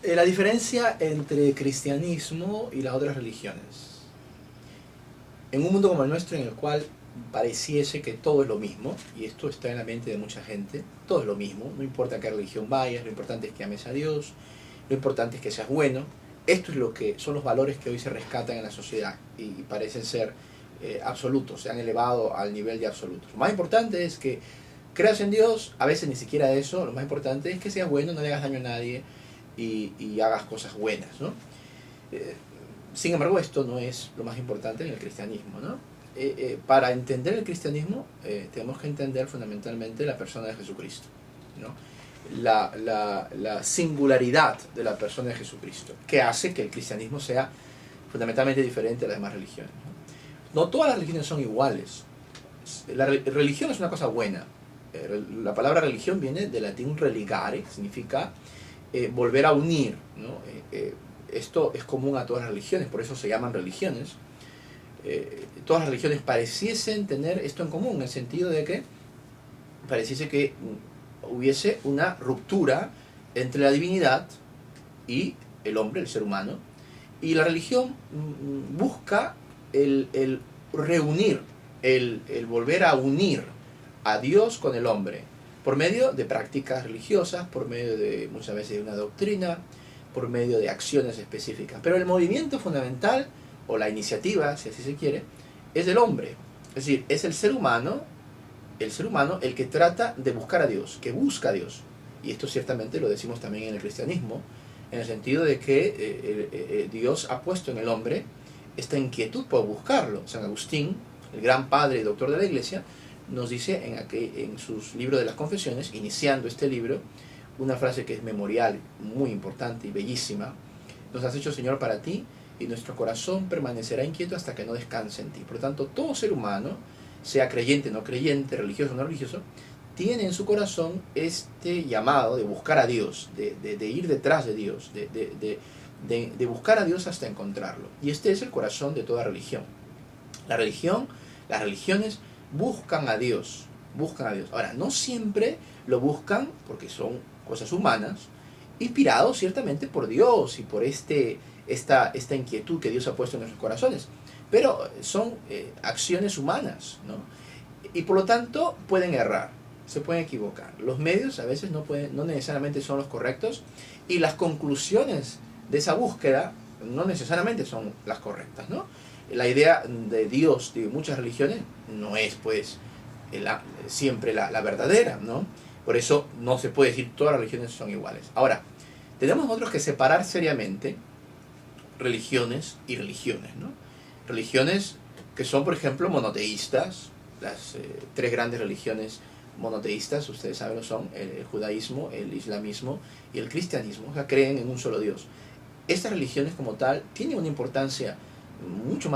La diferencia entre cristianismo y las otras religiones. En un mundo como el nuestro, en el cual pareciese que todo es lo mismo, y esto está en la mente de mucha gente, todo es lo mismo, no importa a qué religión vayas, lo importante es que ames a Dios, lo importante es que seas bueno. Esto es lo que son los valores que hoy se rescatan en la sociedad y parecen ser absolutos, se han elevado al nivel de absolutos. Lo más importante es que creas en Dios, a veces ni siquiera eso, lo más importante es que seas bueno, no le hagas daño a nadie y hagas cosas buenas, ¿no? Eh, Sin embargo, esto no es lo más importante en el cristianismo, ¿no? Para entender el cristianismo tenemos que entender fundamentalmente la persona de Jesucristo, ¿no? La singularidad de la persona de Jesucristo, que hace que el cristianismo sea fundamentalmente diferente a las demás religiones, ¿no? No todas las religiones son iguales. La religión es una cosa buena. La palabra religión viene del latín religare, significa volver a unir, ¿no? Esto es común a todas las religiones, por eso se llaman religiones. Todas las religiones pareciesen tener esto en común, en el sentido de que pareciese que hubiese una ruptura entre la divinidad y el hombre, el ser humano, y la religión busca el reunir, el volver a unir a Dios con el hombre, por medio de prácticas religiosas, por medio de muchas veces de una doctrina, por medio de acciones específicas. Pero el movimiento fundamental, o la iniciativa, si así se quiere, es del hombre. Es decir, es el ser humano el que trata de buscar a Dios, que busca a Dios. Y esto ciertamente lo decimos también en el cristianismo, en el sentido de que Dios ha puesto en el hombre esta inquietud por buscarlo. San Agustín, el gran padre y doctor de la Iglesia, nos dice en sus libros de las confesiones, iniciando este libro, una frase que es memorial, muy importante y bellísima: nos has hecho, Señor, para ti, y nuestro corazón permanecerá inquieto hasta que no descanse en ti. Por lo tanto, todo ser humano, sea creyente, no creyente, religioso o no religioso, tiene en su corazón este llamado de buscar a Dios, de ir detrás de Dios, de buscar a Dios hasta encontrarlo. Y este es el corazón de toda religión. Las religiones buscan a Dios, buscan a Dios. Ahora, no siempre lo buscan porque son cosas humanas, inspirados ciertamente por Dios y por esta inquietud que Dios ha puesto en nuestros corazones, pero son acciones humanas, ¿no? Y por lo tanto pueden errar, se pueden equivocar. Los medios a veces no necesariamente son los correctos, y las conclusiones de esa búsqueda no necesariamente son las correctas, ¿no? La idea de Dios de muchas religiones no es pues siempre la verdadera, ¿no? Por eso no se puede decir todas las religiones son iguales. Ahora, tenemos nosotros que separar seriamente religiones y religiones, ¿no? Religiones que son, por ejemplo, monoteístas. Las tres grandes religiones monoteístas, ustedes saben, son el judaísmo, el islamismo y el cristianismo. O sea, creen en un solo Dios. Estas religiones como tal tienen una importancia mucho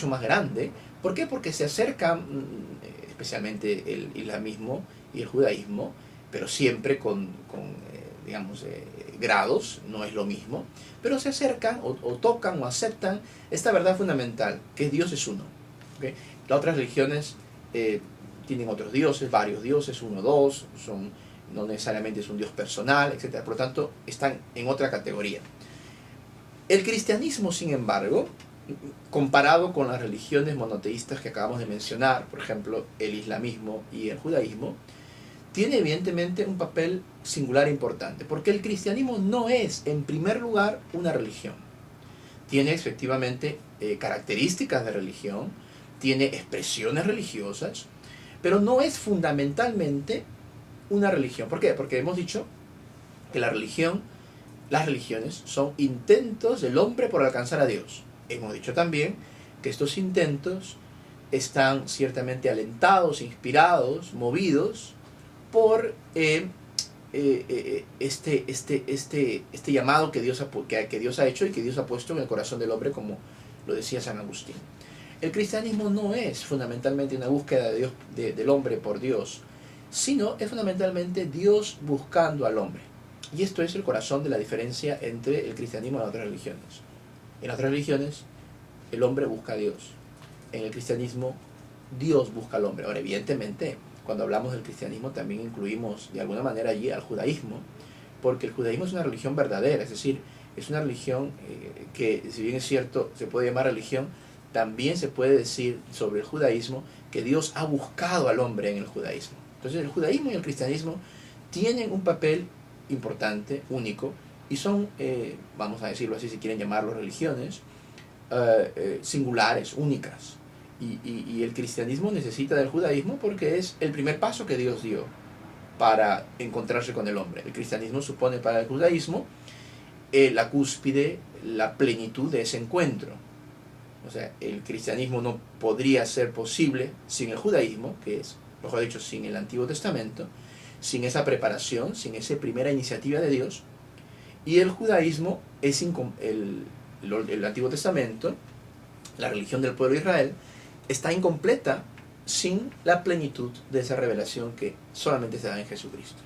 más grande. ¿Por qué? Porque se acercan, especialmente el islamismo y el judaísmo, pero siempre con digamos, grados, no es lo mismo, pero se acercan o tocan o aceptan esta verdad fundamental, que Dios es uno, ¿okay? Las otras religiones tienen otros dioses, varios dioses, uno, dos, no necesariamente es un Dios personal, etc. Por lo tanto, están en otra categoría. El cristianismo, sin embargo, comparado con las religiones monoteístas que acabamos de mencionar, por ejemplo, el islamismo y el judaísmo, tiene evidentemente un papel singular e importante, porque el cristianismo no es, en primer lugar, una religión. Tiene efectivamente características de religión, tiene expresiones religiosas, pero no es fundamentalmente una religión. ¿Por qué? Porque hemos dicho que las religiones son intentos del hombre por alcanzar a Dios. Hemos dicho también que estos intentos están ciertamente alentados, inspirados, movidos por este llamado que Dios ha hecho y que Dios ha puesto en el corazón del hombre, como lo decía San Agustín. El cristianismo no es fundamentalmente una búsqueda de Dios, del hombre por Dios, sino es fundamentalmente Dios buscando al hombre. Y esto es el corazón de la diferencia entre el cristianismo y las otras religiones. En las otras religiones el hombre busca a Dios. En el cristianismo Dios busca al hombre. Ahora, evidentemente, cuando hablamos del cristianismo también incluimos de alguna manera allí al judaísmo, porque el judaísmo es una religión verdadera, es decir, es una religión que, si bien es cierto, se puede llamar religión, también se puede decir sobre el judaísmo que Dios ha buscado al hombre en el judaísmo. Entonces el judaísmo y el cristianismo tienen un papel importante, único, y son, vamos a decirlo así, si quieren llamarlo religiones, singulares, únicas. Y el cristianismo necesita del judaísmo porque es el primer paso que Dios dio para encontrarse con el hombre. El cristianismo supone para el judaísmo la cúspide, la plenitud de ese encuentro. O sea, el cristianismo no podría ser posible sin el judaísmo, que es, mejor dicho, sin el Antiguo Testamento, sin esa preparación, sin esa primera iniciativa de Dios. Y el judaísmo es el Antiguo Testamento, la religión del pueblo de Israel, está incompleta sin la plenitud de esa revelación que solamente se da en Jesucristo.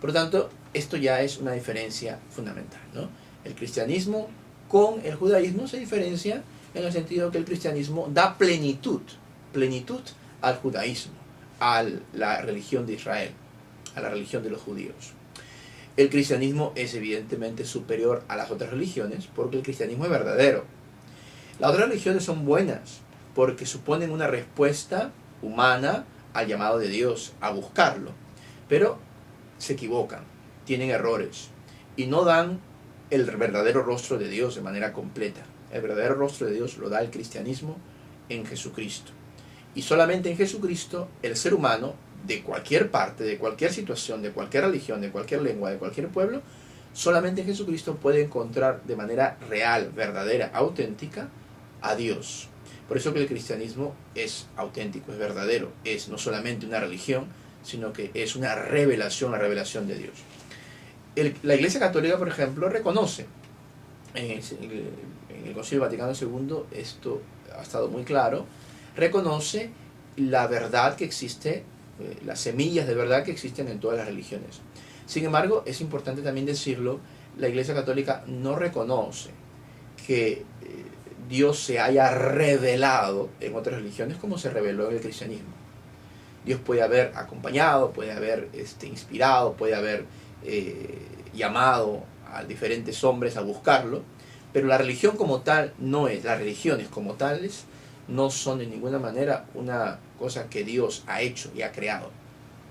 Por lo tanto, esto ya es una diferencia fundamental, ¿no? El cristianismo con el judaísmo se diferencia en el sentido que el cristianismo da plenitud al judaísmo, a la religión de Israel, a la religión de los judíos. El cristianismo es evidentemente superior a las otras religiones porque el cristianismo es verdadero. Las otras religiones son buenas porque suponen una respuesta humana al llamado de Dios, a buscarlo. Pero se equivocan, tienen errores y no dan el verdadero rostro de Dios de manera completa. El verdadero rostro de Dios lo da el cristianismo en Jesucristo. Y solamente en Jesucristo el ser humano, de cualquier parte, de cualquier situación, de cualquier religión, de cualquier lengua, de cualquier pueblo, solamente en Jesucristo puede encontrar de manera real, verdadera, auténtica a Dios. Por eso que el cristianismo es auténtico, es verdadero, es no solamente una religión, sino que es una revelación, la revelación de Dios. La Iglesia Católica, por ejemplo, reconoce, en el Concilio Vaticano II, esto ha estado muy claro, reconoce la verdad que existe, las semillas de verdad que existen en todas las religiones. Sin embargo, es importante también decirlo, la Iglesia Católica no reconoce que Dios se haya revelado en otras religiones como se reveló en el cristianismo. Dios puede haber acompañado, puede haber inspirado, puede haber llamado a diferentes hombres a buscarlo, pero la religión como tal no es, las religiones como tales no son de ninguna manera una cosa que Dios ha hecho y ha creado.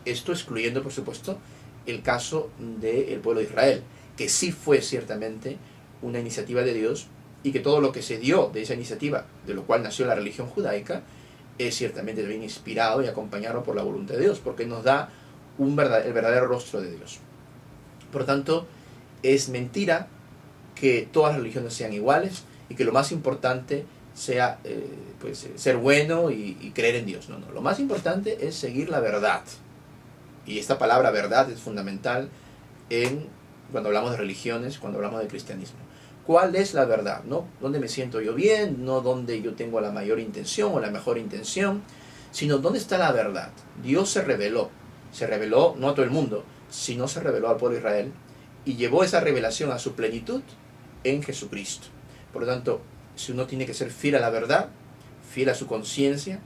Esto excluyendo, por supuesto, el caso del pueblo de Israel, que sí fue ciertamente una iniciativa de Dios y que todo lo que se dio de esa iniciativa, de lo cual nació la religión judaica, es ciertamente también inspirado y acompañado por la voluntad de Dios, porque nos da el verdadero rostro de Dios. Por lo tanto, es mentira que todas las religiones sean iguales y que lo más importante sea ser bueno y creer en Dios. No, lo más importante es seguir la verdad. Y esta palabra verdad es fundamental cuando hablamos de religiones, cuando hablamos de cristianismo. ¿Cuál es la verdad? ¿No? ¿Dónde me siento yo bien? No donde yo tengo la mayor intención o la mejor intención, sino dónde está la verdad. Dios se reveló no a todo el mundo, sino se reveló al pueblo de Israel y llevó esa revelación a su plenitud en Jesucristo. Por lo tanto, si uno tiene que ser fiel a la verdad, fiel a su conciencia,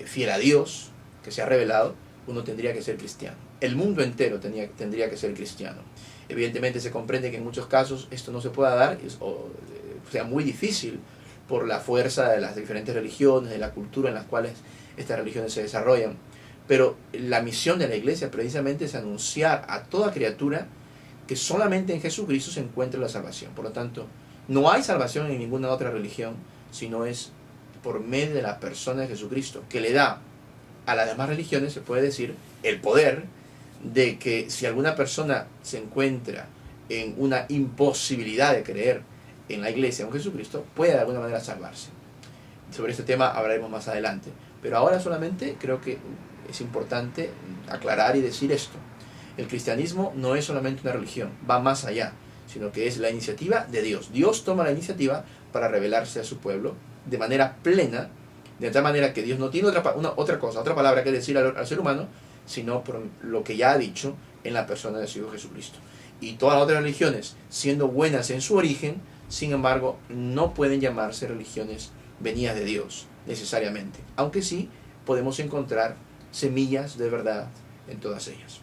fiel a Dios que se ha revelado, uno tendría que ser cristiano. El mundo entero tendría que ser cristiano. Evidentemente se comprende que en muchos casos esto no se pueda dar, o sea muy difícil por la fuerza de las diferentes religiones, de la cultura en las cuales estas religiones se desarrollan. Pero la misión de la Iglesia precisamente es anunciar a toda criatura que solamente en Jesucristo se encuentra la salvación. Por lo tanto, no hay salvación en ninguna otra religión, sino es por medio de la persona de Jesucristo, que le da a las demás religiones, se puede decir, el poder de que si alguna persona se encuentra en una imposibilidad de creer en la Iglesia, en Jesucristo, puede de alguna manera salvarse. Sobre este tema hablaremos más adelante. Pero ahora solamente creo que es importante aclarar y decir esto. El cristianismo no es solamente una religión, va más allá, sino que es la iniciativa de Dios. Dios toma la iniciativa para revelarse a su pueblo de manera plena, de tal manera que Dios no tiene otra palabra que decir al ser humano, sino por lo que ya ha dicho en la persona de su Hijo Jesucristo. Y todas las otras religiones, siendo buenas en su origen, sin embargo, no pueden llamarse religiones venidas de Dios, necesariamente. Aunque sí podemos encontrar semillas de verdad en todas ellas.